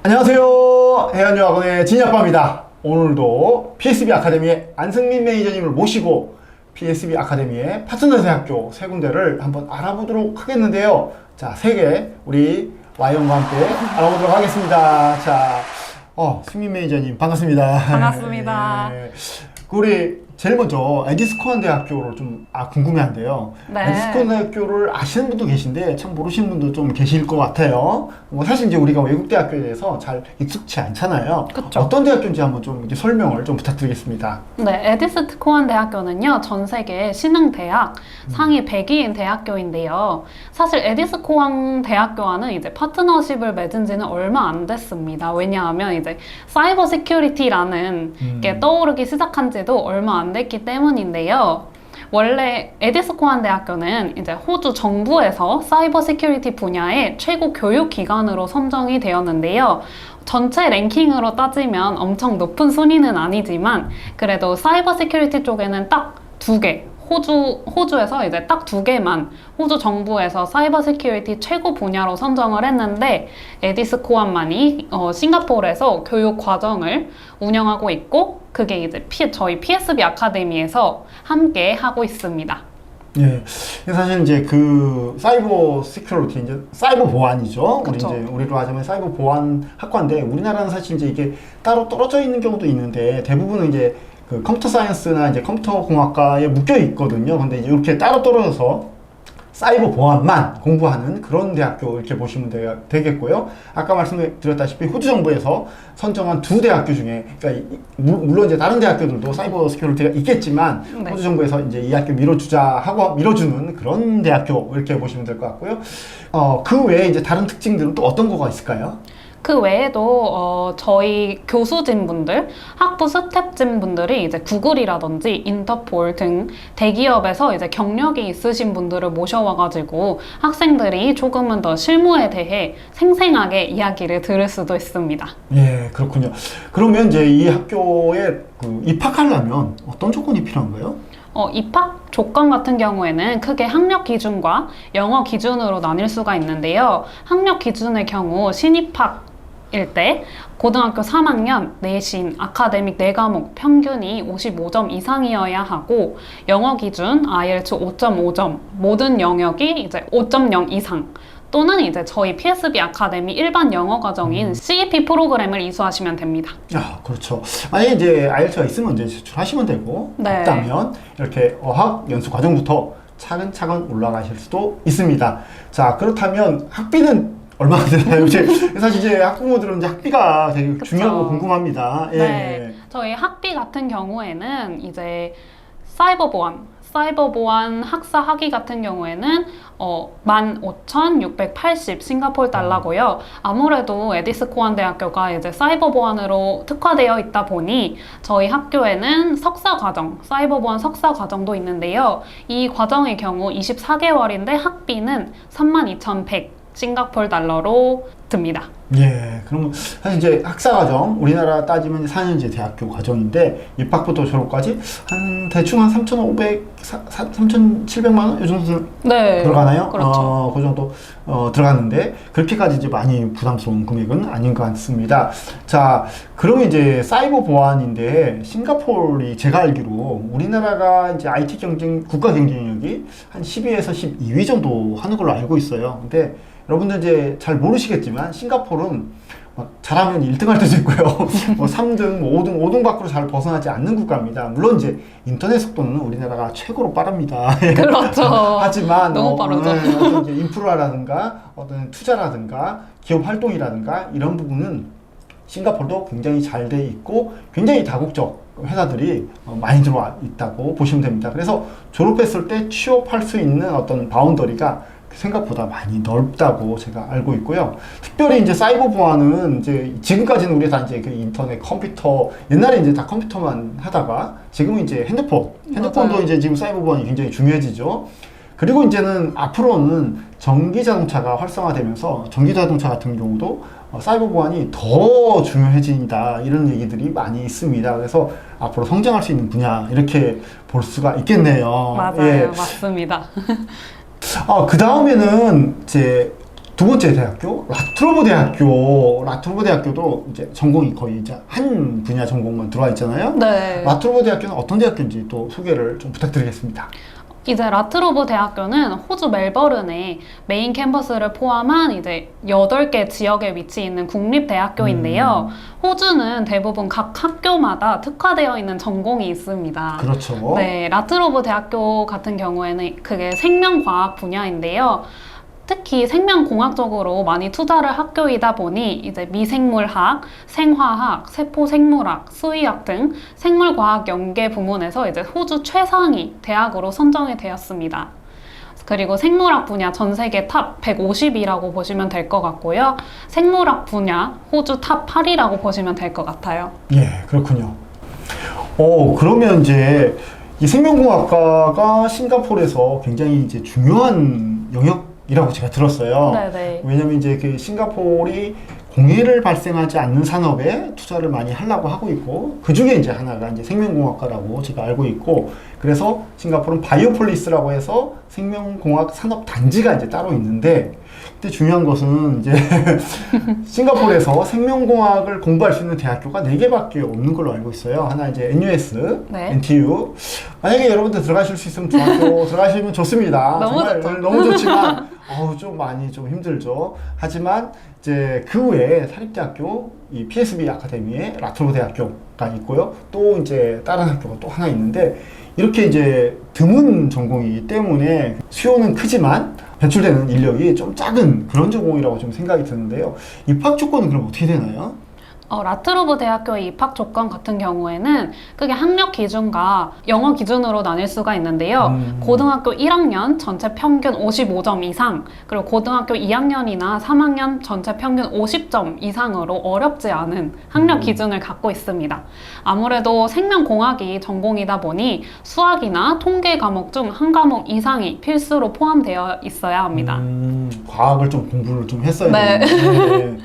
안녕하세요. 해안여학원의 진이아빠입니다. 오늘도 PSB 아카데미의 안승민 매니저님을 모시고 PSB 아카데미의 파트너 대학교 세 군데를 한번 알아보도록 하겠는데요. 자, 세 개 우리 와이언과 함께 알아보도록 하겠습니다. 자, 승민 매니저님 반갑습니다. 반갑습니다. 네. 우리 제일 먼저 에디스코안 대학교를 좀 궁금해한데요. 네. 에디스코안 대학교를 아시는 분도 계신데 참 모르시는 분도 좀 계실 것 같아요. 사실 이제 우리가 외국 대학교에 대해서 잘 익숙치 않잖아요. 그쵸. 어떤 대학교인지 한번 좀 이렇게 설명을 좀 부탁드리겠습니다. 네, 에디스코안 대학교는요, 전 세계 신흥 대학 상위 100위인 대학교인데요. 사실 에디스코안 대학교와는 이제 파트너십을 맺은 지는 얼마 안 됐습니다. 왜냐하면 이제 사이버 시큐리티라는 게 떠오르기 시작한 지도 얼마 안 됐기 때문인데요. 원래 에디스코안 대학교는 이제 호주 정부에서 사이버 시큐리티 분야의 최고 교육 기관으로 선정이 되었는데요. 전체 랭킹으로 따지면 엄청 높은 순위는 아니지만 그래도 사이버 시큐리티 쪽에는 딱 두 개, 호주에서 이제 딱 두 개만 호주 정부에서 사이버 시큐리티 최고 분야로 선정을 했는데 에디스코안만이 싱가포르에서 교육 과정을 운영하고 있고 그게 이제 저희 PSB 아카데미에서 함께 하고 있습니다. 예, 사실 이제 그 사이버 시큐리티 이제 사이버 보안이죠. 그쵸. 우리 이제 우리로 하자면 사이버 보안 학과인데 우리나라는 사실 이제 이게 따로 떨어져 있는 경우도 있는데 대부분은 이제 그 컴퓨터 사이언스나 이제 컴퓨터 공학과에 묶여 있거든요. 근데 이제 이렇게 따로 떨어져서 사이버 보안만 공부하는 그런 대학교 이렇게 보시면 되겠고요. 아까 말씀드렸다시피 호주 정부에서 선정한 두 대학교 중에, 그러니까 물론 이제 다른 대학교들도 사이버 시큐리티가 있겠지만 네. 호주 정부에서 이제 이 학교 밀어주자 하고 밀어주는 그런 대학교 이렇게 보시면 될 것 같고요. 그 외에 이제 다른 특징들은 또 어떤 거가 있을까요? 그 외에도 저희 교수진분들, 학부 스텝진분들이 이제 구글이라든지 인터폴 등 대기업에서 이제 경력이 있으신 분들을 모셔와가지고 학생들이 조금은 더 실무에 대해 생생하게 이야기를 들을 수도 있습니다. 예, 그렇군요. 그러면 이제 이 학교에 입학하려면 어떤 조건이 필요한가요? 입학 조건 같은 경우에는 크게 학력 기준과 영어 기준으로 나뉠 수가 있는데요. 학력 기준의 경우 신입학일 때 고등학교 3학년 내신 아카데믹 4과목 평균이 55점 이상이어야 하고 영어 기준 IELTS 5.5점 모든 영역이 이제 5.0 이상 또는 이제 저희 PSB 아카데미 일반 영어 과정인 CEP 프로그램을 이수하시면 됩니다. 아, 그렇죠. 만약에 이제 IELTS가 있으면 이제 제출하시면 되고, 네. 없다면 이렇게 어학 연수 과정부터 차근차근 올라가실 수도 있습니다. 자, 그렇다면 학비는 얼마나 되나요? 사실 이제 학부모들은 이제 학비가 되게 그쵸. 중요하고 궁금합니다. 예. 네, 저희 학비 같은 경우에는 이제 사이버 보안 학사 학위 같은 경우에는 15,680 싱가포르 달러고요. 아무래도 에디스코안 대학교가 이제 사이버 보안으로 특화되어 있다 보니 저희 학교에는 석사 과정, 사이버 보안 석사 과정도 있는데요. 이 과정의 경우 24개월인데 학비는 32,100 싱가포르 달러로 듭니다. 예, 그러면 사실 이제 학사 과정, 우리나라 따지면 4년제 대학교 과정인데 입학부터 졸업까지 대충 한 3,500, 3,700만 원? 이 정도 네, 들어가나요? 그렇죠. 그 정도 들어갔는데 그렇게까지 이제 많이 부담스러운 금액은 아닌 것 같습니다. 자, 그러면 이제 사이버 보안인데 싱가포르이 제가 알기로 우리나라가 이제 IT 국가 경쟁력이 한 10위에서 12위 정도 하는 걸로 알고 있어요. 근데 여러분들 이제 잘 모르시겠지만 싱가포르는 잘하면 1등 할 때도 있고요. 3등, 5등 밖으로 잘 벗어나지 않는 국가입니다. 물론 이제 인터넷 속도는 우리나라가 최고로 빠릅니다. 그렇죠. 하지만 너무 빠르죠. 어떤 이제 인프라라든가 어떤 투자라든가 기업 활동이라든가 이런 부분은 싱가포르도 굉장히 잘 돼 있고 굉장히 다국적 회사들이 많이 들어와 있다고 보시면 됩니다. 그래서 졸업했을 때 취업할 수 있는 어떤 바운더리가 생각보다 많이 넓다고 제가 알고 있고요. 특별히 이제 사이버 보안은 이제 지금까지는 우리가 다 이제 그 인터넷, 컴퓨터, 옛날에 이제 다 컴퓨터만 하다가 지금은 이제 핸드폰도 맞아요. 이제 지금 사이버 보안이 굉장히 중요해지죠. 그리고 이제는 앞으로는 전기 자동차가 활성화되면서 전기 자동차 같은 경우도 사이버 보안이 더 중요해진다 이런 얘기들이 많이 있습니다. 그래서 앞으로 성장할 수 있는 분야 이렇게 볼 수가 있겠네요. 맞아요. 예. 맞습니다. 그 다음에는 이제 두 번째 대학교, 라트로브 대학교. 라트로브 대학교도 이제 전공이 거의 이제 한 분야 전공만 들어와 있잖아요. 네. 라트로브 대학교는 어떤 대학교인지 또 소개를 좀 부탁드리겠습니다. 이제 라트로브 대학교는 호주 멜버른에 메인 캠퍼스를 포함한 이제 8개 지역에 위치해 있는 국립대학교인데요. 호주는 대부분 각 학교마다 특화되어 있는 전공이 있습니다. 그렇죠. 네, 라트로브 대학교 같은 경우에는 그게 생명과학 분야인데요. 특히 생명공학 쪽으로 많이 투자를 학교이다 보니 이제 미생물학, 생화학, 세포생물학, 수의학 등 생물과학 연계 부문에서 이제 호주 최상위 대학으로 선정이 되었습니다. 그리고 생물학 분야 전 세계 탑 150이라고 보시면 될 것 같고요. 생물학 분야 호주 탑 8이라고 보시면 될 것 같아요. 예, 그렇군요. 그러면 이제 이 생명공학과가 싱가포르에서 굉장히 이제 중요한 영역이라고 제가 들었어요. 네네. 왜냐면 이제 그 싱가포르이 공해를 발생하지 않는 산업에 투자를 많이 하려고 하고 있고, 그 중에 이제 하나가 이제 생명공학과라고 제가 알고 있고, 그래서 싱가포르는 바이오폴리스라고 해서 생명공학 산업 단지가 이제 따로 있는데, 근데 중요한 것은 이제 싱가포르에서 생명공학을 공부할 수 있는 대학교가 4개밖에 없는 걸로 알고 있어요. 하나 이제 NUS, 네. NTU. 만약에 여러분들 들어가실 수 있으면 중학교 들어가시면 좋습니다. 너무 정말 좋죠. 너무 좋지만 좀 많이 좀 힘들죠. 하지만 이제 그 외에 사립대학교 이 PSB 아카데미에 라트로브 대학교가 있고요. 또 이제 다른 학교가 또 하나 있는데, 이렇게 이제 드문 전공이기 때문에 수요는 크지만 배출되는 인력이 좀 작은 그런 전공이라고 좀 생각이 드는데요. 입학 조건은 그럼 어떻게 되나요? 라트로브 대학교의 입학 조건 같은 경우에는 크게 학력 기준과 영어 기준으로 나뉠 수가 있는데요. 고등학교 1학년 전체 평균 55점 이상, 그리고 고등학교 2학년이나 3학년 전체 평균 50점 이상으로 어렵지 않은 학력 기준을 갖고 있습니다. 아무래도 생명공학이 전공이다 보니 수학이나 통계 과목 중 한 과목 이상이 필수로 포함되어 있어야 합니다. 과학을 좀 공부를 좀 했어야 네. 되는데.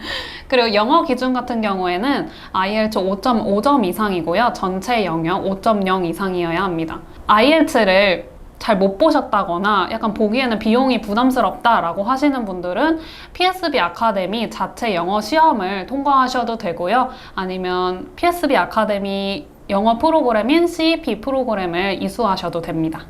그리고 영어 기준 같은 경우에는 IELTS 5.5점 이상이고요. 전체 영역 5.0 이상이어야 합니다. IELTS를 잘 못 보셨다거나 약간 보기에는 비용이 부담스럽다라고 하시는 분들은 PSB 아카데미 자체 영어 시험을 통과하셔도 되고요. 아니면 PSB 아카데미 영어 프로그램인 CEP 프로그램을 이수하셔도 됩니다.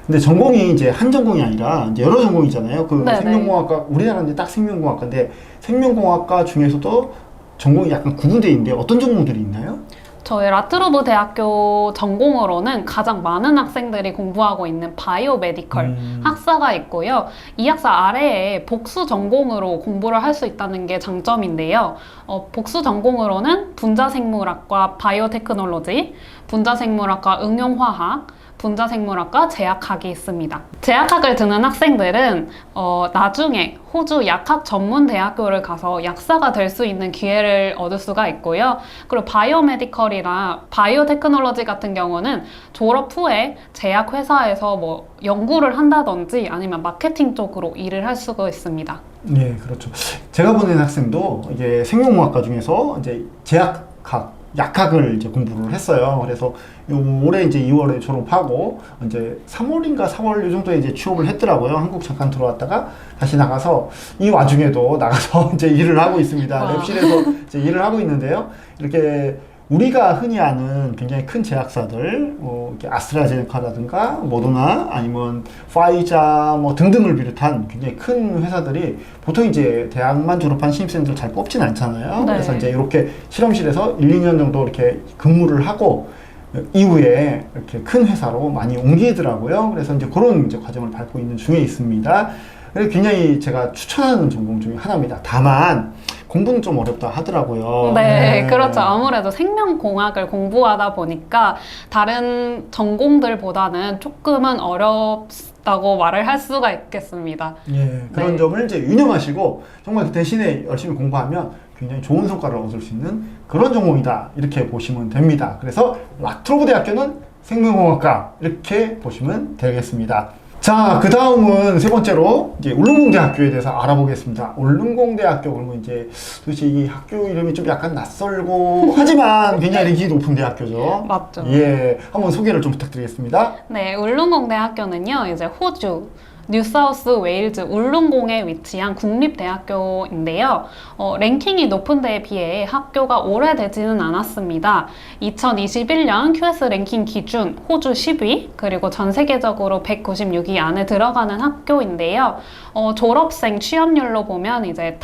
근데 전공이 이제 한 전공이 아니라 이제 여러 전공이잖아요. 그 네네. 생명공학과, 우리나라는 이제 딱 생명공학과인데, 생명공학과 중에서도 전공이 약간 구분되어 있는데 어떤 전공들이 있나요? 저희 라트로브 대학교 전공으로는 가장 많은 학생들이 공부하고 있는 바이오메디컬 학사가 있고요. 이 학사 아래에 복수 전공으로 공부를 할 수 있다는 게 장점인데요. 복수 전공으로는 분자생물학과 바이오테크놀로지, 분자생물학과 응용화학, 분자생물학과 제약학이 있습니다. 제약학을 드는 학생들은 나중에 호주 약학 전문 대학교를 가서 약사가 될 수 있는 기회를 얻을 수가 있고요. 그리고 바이오메디컬이나 바이오테크놀로지 같은 경우는 졸업 후에 제약회사에서 뭐 연구를 한다든지 아니면 마케팅 쪽으로 일을 할 수가 있습니다. 네, 그렇죠. 제가 보낸 학생도 이제 생명공학과 중에서 이제 제약학, 약학을 이제 공부를 했어요. 그래서 올해 이제 2월에 졸업하고 이제 3월인가 4월 이 정도에 이제 취업을 했더라고요. 한국 잠깐 들어왔다가 다시 나가서 이 와중에도 나가서 이제 일을 하고 있습니다. 와. 랩실에서 이제 일을 하고 있는데요. 이렇게 우리가 흔히 아는 굉장히 큰 제약사들, 이렇게 아스트라제네카라든가 모더나 아니면 파이자 뭐 등등을 비롯한 굉장히 큰 회사들이 보통 이제 대학만 졸업한 신입생들 잘 뽑진 않잖아요. 네. 그래서 이제 이렇게 실험실에서 1, 2년 정도 이렇게 근무를 하고 이후에 이렇게 큰 회사로 많이 옮기더라고요. 그래서 이제 그런 이제 과정을 밟고 있는 중에 있습니다. 그래서 굉장히 제가 추천하는 전공 중에 하나입니다. 다만 공부는 좀 어렵다 하더라고요. 네, 그렇죠. 아무래도 생명공학을 공부하다 보니까 다른 전공들보다는 조금은 어렵다고 말을 할 수가 있겠습니다. 예, 그런 네. 점을 이제 유념하시고 정말 그 대신에 열심히 공부하면 굉장히 좋은 성과를 얻을 수 있는 그런 전공이다. 이렇게 보시면 됩니다. 그래서 라트로브 대학교는 생명공학과 이렇게 보시면 되겠습니다. 자, 그 다음은 세 번째로 이제 울릉공대학교에 대해서 알아보겠습니다. 울릉공대학교 그러면 이제 도대체 이 학교 이름이 좀 약간 낯설고 하지만 굉장히 인기 높은 대학교죠. 맞죠. 예, 한번 소개를 좀 부탁드리겠습니다. 네, 울릉공대학교는요, 이제 호주 뉴사우스 웨일즈 울룬공에 위치한 국립대학교인데요. 랭킹이 높은 데에 비해 학교가 오래되지는 않았습니다. 2021년 QS 랭킹 기준 호주 10위, 그리고 전 세계적으로 196위 안에 들어가는 학교인데요. 졸업생 취업률로 보면 이제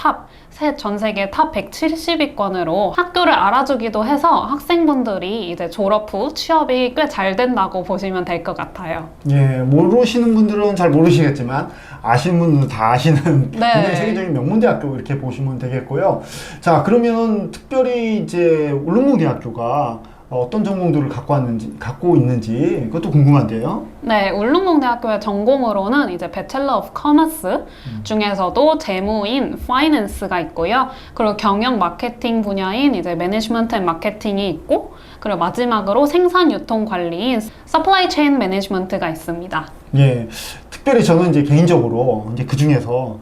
전 세계 탑 170위권으로 학교를 알아주기도 해서 학생분들이 이제 졸업 후 취업이 꽤 잘 된다고 보시면 될 것 같아요. 예, 모르시는 분들은 잘 모르시겠지만 아시는 분들은 다 아시는 네. 굉장히 세계적인 명문대학교 이렇게 보시면 되겠고요. 자, 그러면 특별히 이제 울릉공대학교가 어떤 전공들을 갖고 있는지 그것도 궁금한데요. 네, 울릉공대학교의 전공으로는 이제 배첼러 오브 커머스 중에서도 재무인 파이낸스가 있고요. 그리고 경영 마케팅 분야인 이제 매니지먼트 앤 마케팅이 있고, 그리고 마지막으로 생산 유통 관리인 서플라이 체인 매니지먼트가 있습니다. 예, 특별히 저는 이제 개인적으로 이제 그 중에서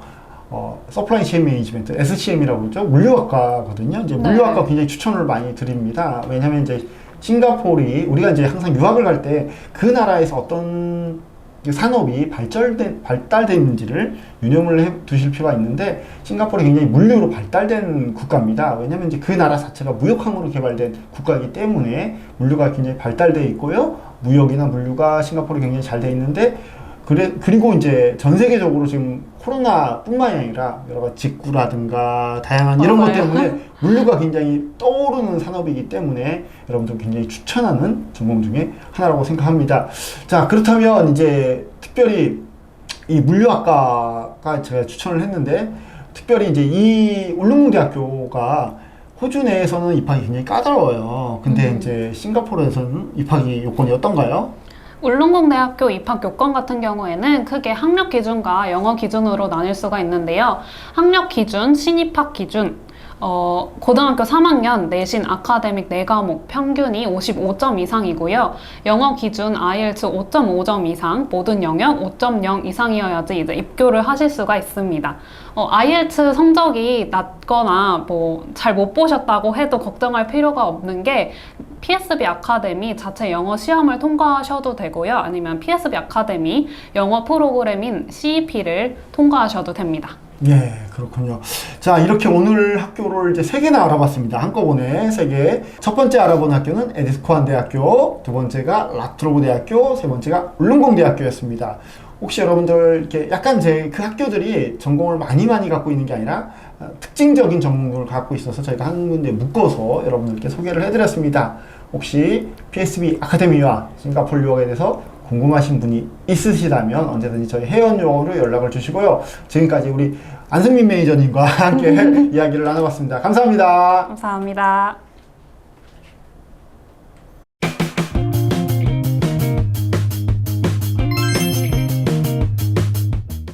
서플라이 체인 매니지먼트 SCM이라고 그러죠. 물류학과거든요. 이제 물류학과 네. 굉장히 추천을 많이 드립니다. 왜냐하면 이제 싱가포르이 우리가 이제 항상 유학을 갈 때 그 나라에서 어떤 산업이 발달되어 있는지를 유념을 해 두실 필요가 있는데, 싱가포르이 굉장히 물류로 발달된 국가입니다. 왜냐하면 이제 그 나라 자체가 무역항으로 개발된 국가이기 때문에 물류가 굉장히 발달되어 있고요. 무역이나 물류가 싱가포르이 굉장히 잘 되어 있는데, 그리고 이제 전 세계적으로 지금 코로나뿐만이 아니라 여러 가지 직구라든가 다양한 이런 것 때문에 물류가 굉장히 떠오르는 산업이기 때문에 여러분들 굉장히 추천하는 전공 중에 하나라고 생각합니다. 자, 그렇다면 이제 특별히 이 물류학과가 제가 추천을 했는데, 특별히 이제 이 울릉공대학교가 호주 내에서는 입학이 굉장히 까다로워요. 근데 이제 싱가포르에서는 입학이 요건이 어떤가요? 울릉공대학교 입학 요건 같은 경우에는 크게 학력 기준과 영어 기준으로 나뉠 수가 있는데요. 학력 기준, 신입학 기준, 고등학교 3학년 내신 아카데믹 4과목 평균이 55점 이상이고요. 영어 기준 IELTS 5.5점 이상, 모든 영역 5.0 이상이어야지 이제 입교를 하실 수가 있습니다. IELTS 성적이 낮거나 뭐 잘 못 보셨다고 해도 걱정할 필요가 없는 게 PSB 아카데미 자체 영어 시험을 통과하셔도 되고요. 아니면 PSB 아카데미 영어 프로그램인 CEP를 통과하셔도 됩니다. 예, 그렇군요. 자, 이렇게 오늘 학교를 이제 3개나 알아봤습니다. 한꺼번에 3개. 첫 번째 알아본 학교는 에디스코안 대학교, 두 번째가 라트로브 대학교, 세 번째가 울릉공대학교였습니다. 혹시 여러분들 이렇게 약간 그 학교들이 전공을 많이 갖고 있는 게 아니라 특징적인 전공을 갖고 있어서 저희가 한 군데 묶어서 여러분들께 소개를 해드렸습니다. 혹시 PSB 아카데미와 싱가포르 유학에 대해서 궁금하신 분이 있으시다면 언제든지 저희 회원유학으로 연락을 주시고요. 지금까지 우리 안승민 매니저님과 함께 이야기를 나눠봤습니다. 감사합니다. 감사합니다.